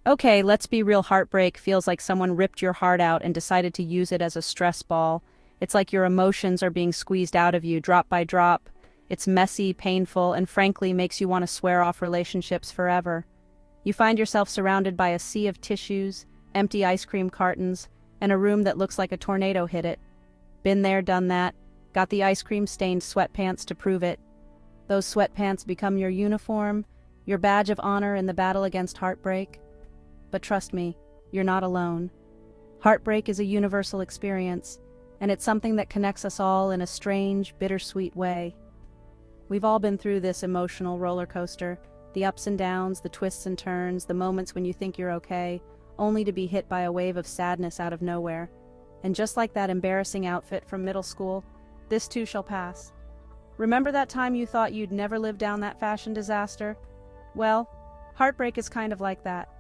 Okay, let's be real. Heartbreak feels like someone ripped your heart out and decided to use it as a stress ball. It's like your emotions are being squeezed out of you drop by drop. It's messy, painful, and frankly makes you want to swear off relationships forever. You find yourself surrounded by a sea of tissues, empty ice cream cartons, and a room that looks like a tornado hit it. Been there, done that. Got the ice cream stained sweatpants to prove it. Those sweatpants become your uniform, your badge of honor in the battle against heartbreak. But trust me, you're not alone. Heartbreak is a universal experience, and it's something that connects us all in a strange, bittersweet way. We've all been through this emotional roller coaster, the ups and downs, the twists and turns, the moments when you think you're okay, only to be hit by a wave of sadness out of nowhere. And just like that embarrassing outfit from middle school, this too shall pass. Remember that time you thought you'd never live down that fashion disaster? Well, heartbreak is kind of like that.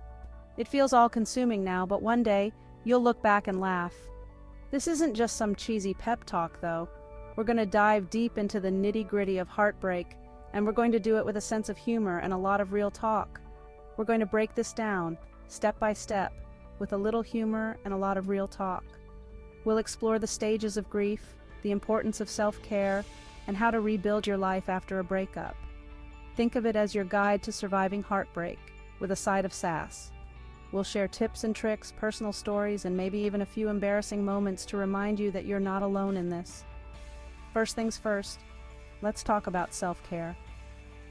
It feels all-consuming now, but one day, you'll look back and laugh. This isn't just some cheesy pep talk, though. We're going to dive deep into the nitty-gritty of heartbreak, and we're going to do it with a sense of humor and a lot of real talk. We're going to break this down, step by step, with a little humor and a lot of real talk. We'll explore the stages of grief, the importance of self-care, and how to rebuild your life after a breakup. Think of it as your guide to surviving heartbreak, with a side of sass. We'll share tips and tricks, personal stories, and maybe even a few embarrassing moments to remind you that you're not alone in this. First things first, let's talk about self-care.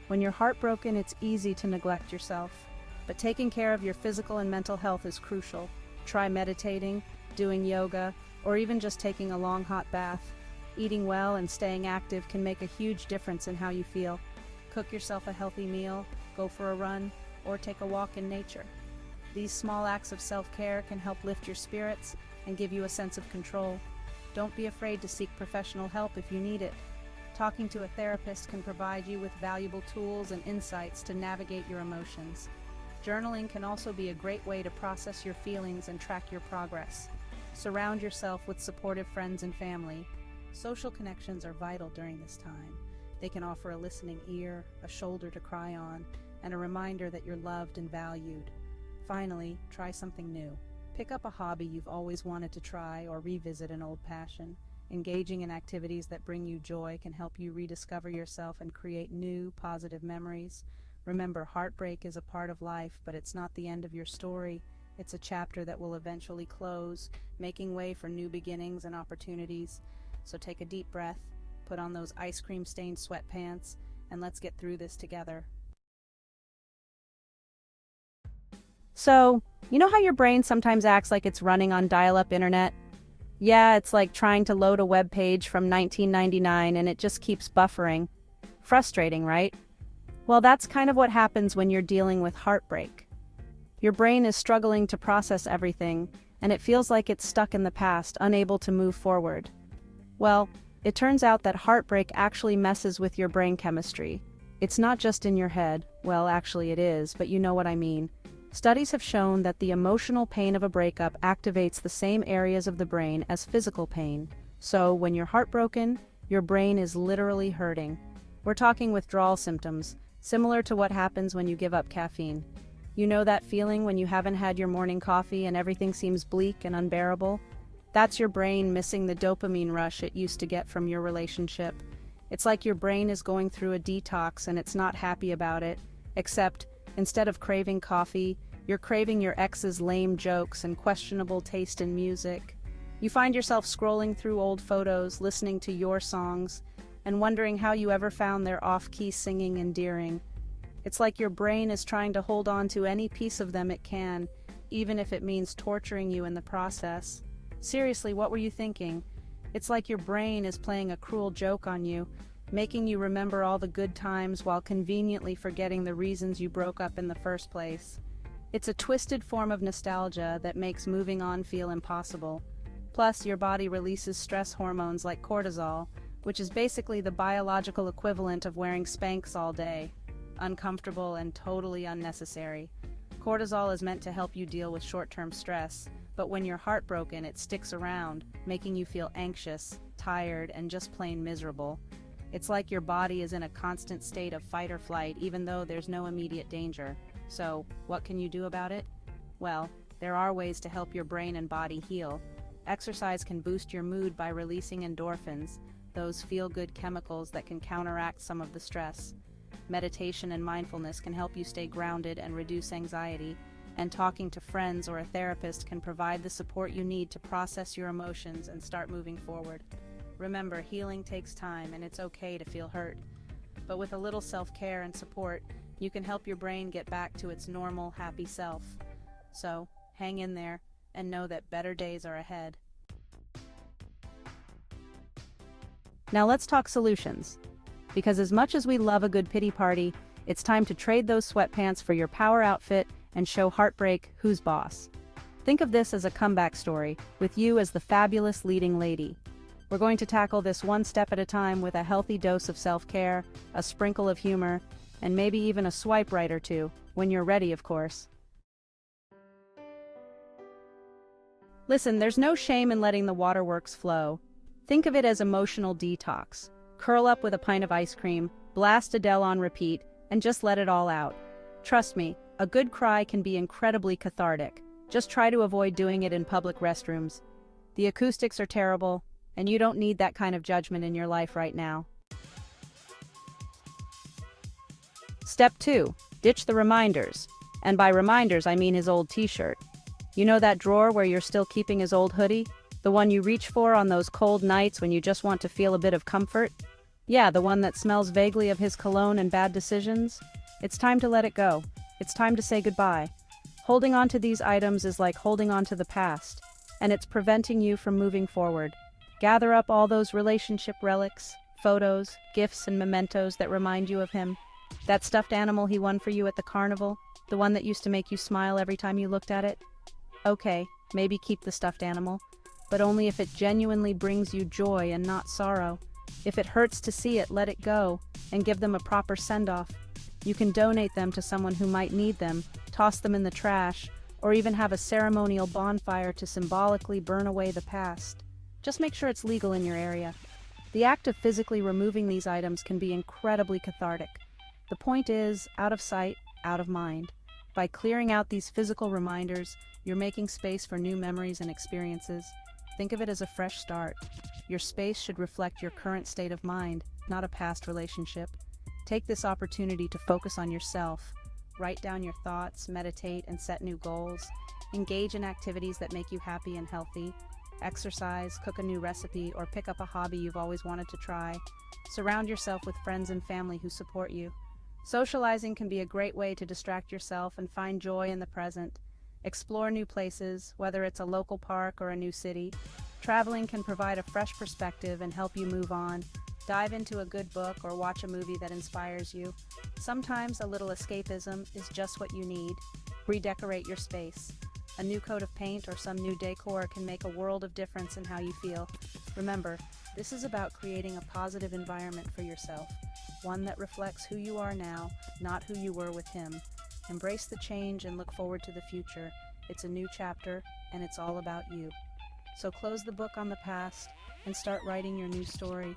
When you're heartbroken, it's easy to neglect yourself, but taking care of your physical and mental health is crucial. Try meditating, doing yoga, or even just taking a long hot bath. Eating well and staying active can make a huge difference in how you feel. Cook yourself a healthy meal, go for a run, or take a walk in nature. These small acts of self-care can help lift your spirits and give you a sense of control. Don't be afraid to seek professional help if you need it. Talking to a therapist can provide you with valuable tools and insights to navigate your emotions. Journaling can also be a great way to process your feelings and track your progress. Surround yourself with supportive friends and family. Social connections are vital during this time. They can offer a listening ear, a shoulder to cry on, and a reminder that you're loved and valued. Finally, try something new. Pick up a hobby you've always wanted to try or revisit an old passion. Engaging in activities that bring you joy can help you rediscover yourself and create new, positive memories. Remember, heartbreak is a part of life, but it's not the end of your story. It's a chapter that will eventually close, making way for new beginnings and opportunities. So take a deep breath, put on those ice cream-stained sweatpants, and let's get through this together. So, you know how your brain sometimes acts like it's running on dial-up internet? Yeah, it's like trying to load a web page from 1999 and it just keeps buffering. Frustrating, right? Well, that's kind of what happens when you're dealing with heartbreak. Your brain is struggling to process everything, and it feels like it's stuck in the past, unable to move forward. Well, it turns out that heartbreak actually messes with your brain chemistry. It's not just in your head. Well, actually it is, but you know what I mean. Studies have shown that the emotional pain of a breakup activates the same areas of the brain as physical pain. So, when you're heartbroken, your brain is literally hurting. We're talking withdrawal symptoms, similar to what happens when you give up caffeine. You know that feeling when you haven't had your morning coffee and everything seems bleak and unbearable? That's your brain missing the dopamine rush it used to get from your relationship. It's like your brain is going through a detox and it's not happy about it, except instead of craving coffee, you're craving your ex's lame jokes and questionable taste in music. You find yourself scrolling through old photos, listening to your songs, and wondering how you ever found their off-key singing endearing. It's like your brain is trying to hold on to any piece of them it can, even if it means torturing you in the process. Seriously, what were you thinking? It's like your brain is playing a cruel joke on you, making you remember all the good times while conveniently forgetting the reasons you broke up in the first place. It's a twisted form of nostalgia that makes moving on feel impossible. Plus, your body releases stress hormones like cortisol, which is basically the biological equivalent of wearing Spanx all day. Uncomfortable and totally unnecessary. Cortisol is meant to help you deal with short-term stress, but when you're heartbroken, it sticks around, making you feel anxious, tired, and just plain miserable. It's like your body is in a constant state of fight or flight, even though there's no immediate danger. So, what can you do about it? Well, there are ways to help your brain and body heal. Exercise can boost your mood by releasing endorphins, those feel-good chemicals that can counteract some of the stress. Meditation and mindfulness can help you stay grounded and reduce anxiety, and talking to friends or a therapist can provide the support you need to process your emotions and start moving forward. Remember, healing takes time and it's okay to feel hurt. But with a little self-care and support, you can help your brain get back to its normal, happy self. So, hang in there and know that better days are ahead. Now let's talk solutions. Because as much as we love a good pity party, it's time to trade those sweatpants for your power outfit and show Heartbreak who's boss. Think of this as a comeback story, with you as the fabulous leading lady. We're going to tackle this one step at a time with a healthy dose of self-care, a sprinkle of humor, and maybe even a swipe right or two, when you're ready, of course. Listen, there's no shame in letting the waterworks flow. Think of it as emotional detox. Curl up with a pint of ice cream, blast Adele on repeat, and just let it all out. Trust me, a good cry can be incredibly cathartic. Just try to avoid doing it in public restrooms. The acoustics are terrible, and you don't need that kind of judgment in your life right now. Step 2. Ditch the reminders. And by reminders, I mean his old t-shirt. You know that drawer where you're still keeping his old hoodie? The one you reach for on those cold nights when you just want to feel a bit of comfort? Yeah, the one that smells vaguely of his cologne and bad decisions? It's time to let it go. It's time to say goodbye. Holding on to these items is like holding on to the past, and it's preventing you from moving forward. Gather up all those relationship relics, photos, gifts, and mementos that remind you of him. That stuffed animal he won for you at the carnival, the one that used to make you smile every time you looked at it. Okay, maybe keep the stuffed animal, but only if it genuinely brings you joy and not sorrow. If it hurts to see it, let it go, and give them a proper send-off. You can donate them to someone who might need them, toss them in the trash, or even have a ceremonial bonfire to symbolically burn away the past. Just make sure it's legal in your area. The act of physically removing these items can be incredibly cathartic. The point is, out of sight, out of mind. By clearing out these physical reminders, you're making space for new memories and experiences. Think of it as a fresh start. Your space should reflect your current state of mind, not a past relationship. Take this opportunity to focus on yourself. Write down your thoughts, meditate, and set new goals. Engage in activities that make you happy and healthy. Exercise, cook a new recipe, or pick up a hobby you've always wanted to try. Surround yourself with friends and family who support you. Socializing can be a great way to distract yourself and find joy in the present. Explore new places, whether it's a local park or a new city. Traveling can provide a fresh perspective and help you move on. Dive into a good book or watch a movie that inspires you. Sometimes a little escapism is just what you need. Redecorate your space. A new coat of paint or some new decor can make a world of difference in how you feel. Remember, this is about creating a positive environment for yourself, one that reflects who you are now, not who you were with him. Embrace the change and look forward to the future. It's a new chapter, and it's all about you. So close the book on the past and start writing your new story.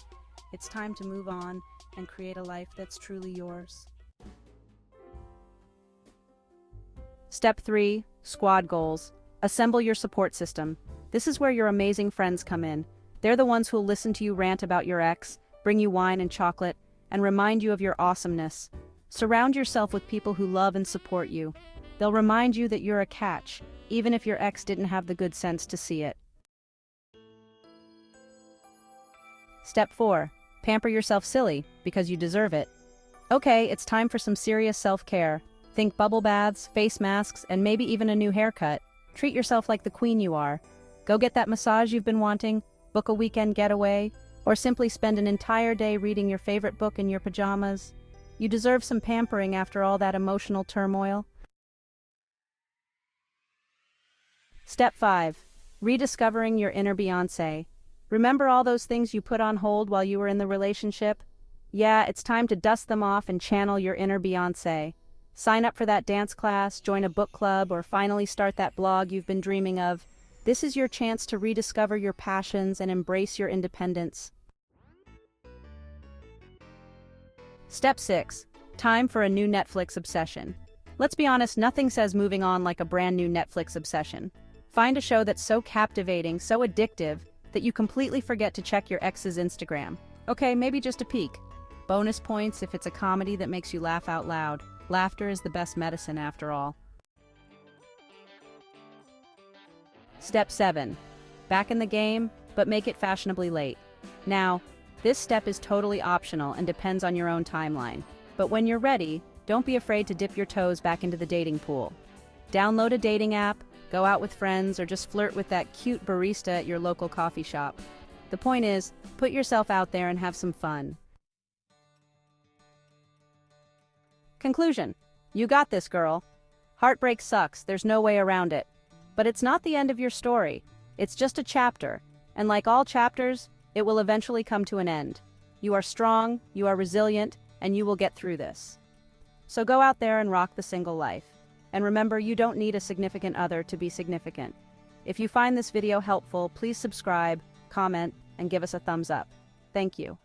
It's time to move on and create a life that's truly yours. Step 3. Squad goals. Assemble your support system. This is where your amazing friends come in. They're the ones who'll listen to you rant about your ex, bring you wine and chocolate, and remind you of your awesomeness. Surround yourself with people who love and support you. They'll remind you that you're a catch, even if your ex didn't have the good sense to see it. Step 4. Pamper yourself silly, because you deserve it. Okay, it's time for some serious self-care. Think bubble baths, face masks, and maybe even a new haircut. Treat yourself like the queen you are. Go get that massage you've been wanting, book a weekend getaway, or simply spend an entire day reading your favorite book in your pajamas. You deserve some pampering after all that emotional turmoil. Step 5. Rediscovering your inner Beyoncé. Remember all those things you put on hold while you were in the relationship? Yeah, it's time to dust them off and channel your inner Beyoncé. Sign up for that dance class, join a book club, or finally start that blog you've been dreaming of. This is your chance to rediscover your passions and embrace your independence. Step 6. Time for a new Netflix obsession. Let's be honest, nothing says moving on like a brand new Netflix obsession. Find a show that's so captivating, so addictive, that you completely forget to check your ex's Instagram. Okay, maybe just a peek. Bonus points if it's a comedy that makes you laugh out loud. Laughter is the best medicine after all. Step 7. Back in the game, but make it fashionably late. Now, this step is totally optional and depends on your own timeline. But when you're ready, don't be afraid to dip your toes back into the dating pool. Download a dating app, go out with friends, or just flirt with that cute barista at your local coffee shop. The point is, put yourself out there and have some fun. Conclusion. You got this, girl. Heartbreak sucks, there's no way around it. But it's not the end of your story. It's just a chapter, and like all chapters, it will eventually come to an end. You are strong, you are resilient, and you will get through this. So go out there and rock the single life. And remember, you don't need a significant other to be significant. If you find this video helpful, please subscribe, comment, and give us a thumbs up. Thank you.